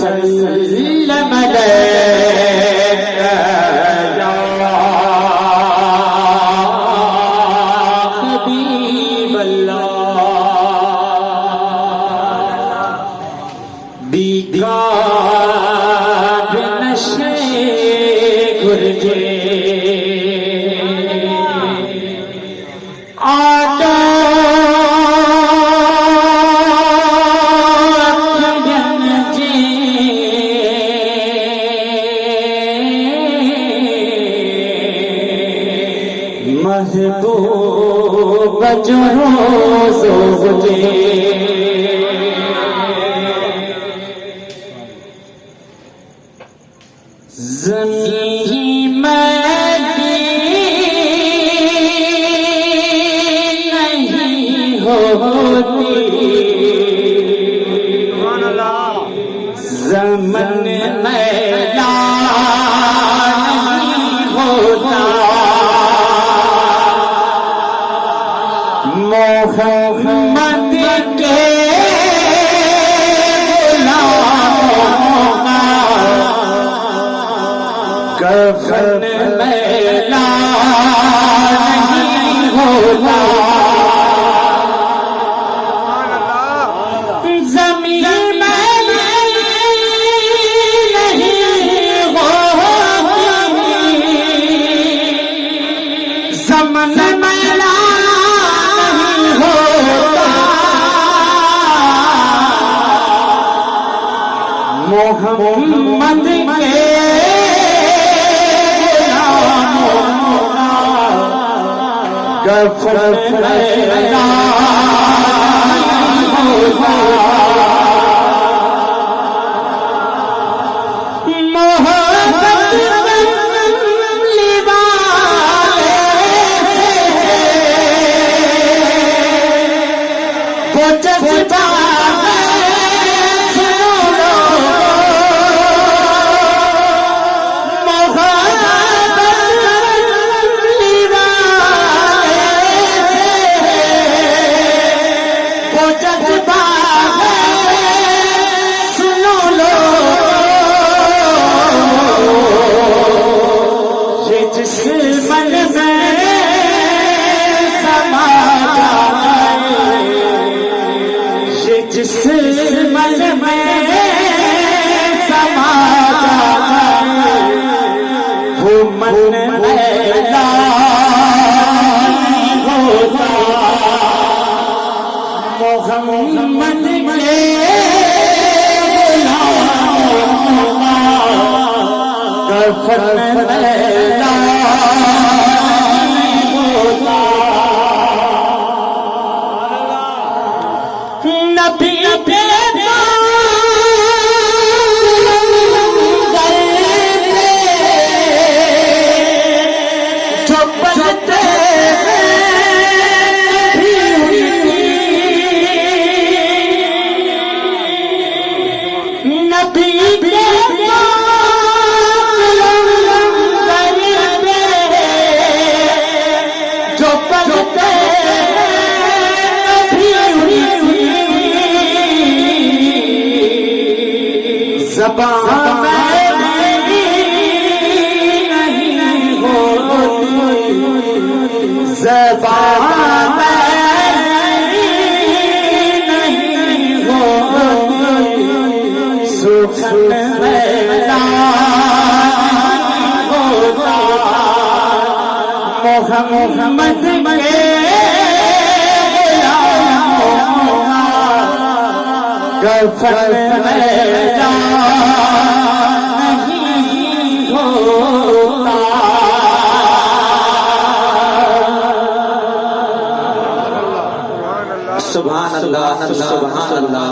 وسلم عليك يا حبيب الله بیکار نشے گرجے محبوب جو روز گزرے زمین نہیں ہوتی زمن نہیں ہوتا محمد کے غلاموں کا کفن میلا نہیں ہوتا زمین نہیں ہوتی زمن میلا محمد کے غلاموں کا کفن میلا ہوتا محبت وہ جذبہ جس من میں سما جائے وہ من میلا ہوتا محمد کے غلاموں کا کفن میلا ہوتا نبی زبان نہیں ہوتی زبان نہیں ہوتی سخن میلا ہوتا محمد کے کفن میلا نہیں ہوتا سبحان اللہ سبحان اللہ